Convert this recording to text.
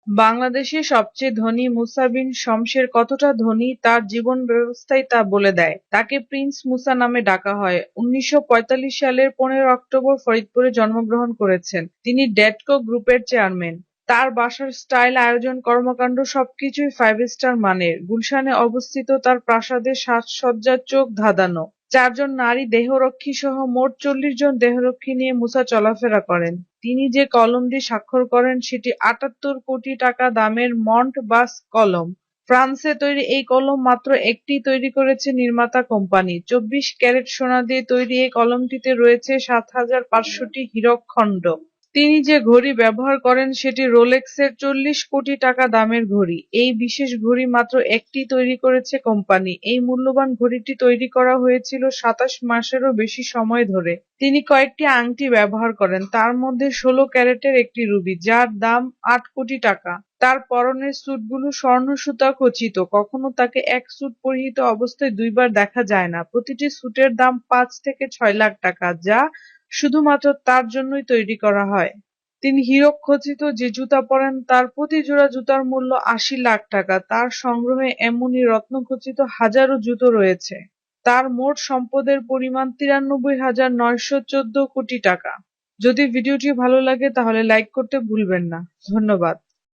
বাংলাদেশের সবচেয়ে ধনী মুসা বিন শমসের কতটা ধনী তার জীবন ব্যবস্থাই তা বলে দেয়। তাকে প্রিন্স মুসা নামে ডাকা হয়। ১৯৪৫ সালের ১৫ অক্টোবর ফরিদপুরে জন্মগ্রহণ করেছেন। তিনি ডেটকো গ্রুপের চেয়ারম্যান। তার বাসার স্টাইল, আয়োজন, কর্মকাণ্ড সবকিছুই 5 স্টার মানের। গুলশানে অবস্থিত তার প্রাসাদের সাজসজ্জার চোখ ধাঁধানো। ৪ জন নারী দেহরক্ষী সহ মোট ৪০ জন দেহরক্ষী নিয়ে মুসা চলাফেরা করেন। তিনি যে কলম দিয়ে স্বাক্ষর করেন সেটি ৭৮ কোটি টাকা দামের মন্ট-বাস কলম। ফ্রান্সে তৈরি এই কলম মাত্র একটিই তৈরি করেছে নির্মাতা কোম্পানি। ২৪ ক্যারেট সোনা দিয়ে তৈরি এই কলমটিতে রয়েছে ৭,৫০০টি হীরকখণ্ড। তিনি যে ঘড়ি ব্যবহার করেন সেটি রোলেক্সের ৪০ কোটি টাকা দামের ঘড়ি। এই বিশেষ ঘড়ি মাত্র একটিই তৈরি করেছে কোম্পানি। এই মূল্যবান ঘড়িটি তৈরি করা হয়েছিল ২৭ মাসেরও বেশি সময় ধরে। তিনি কয়েকটি আংটি ব্যবহার করেন, তার মধ্যে ১৬ ক্যারেটের একটি রুবি, যার দাম ৮ কোটি টাকা। তার পরনের স্যুটগুলো স্বর্ণ সুতা খচিত। কখনো তাকে এক স্যুট পরিহিত অবস্থায় দুইবার দেখা যায় না। প্রতিটি স্যুটের দাম ৫ থেকে ৬ লাখ টাকা, যা শুধুমাত্র তার জন্যই তৈরি করা হয়। তিনি হীরক খচিত যে জুতা পরেন তার প্রতি জোড়া জুতার মূল্য ৮০ লাখ টাকা। তার সংগ্রহে এমনই রত্নখচিত হাজারো জুতো রয়েছে। তার মোট সম্পদের পরিমাণ ৯৩,৯১৪ কোটি টাকা। যদি ভিডিওটি ভালো লাগে তাহলে লাইক করতে ভুলবেন না। ধন্যবাদ।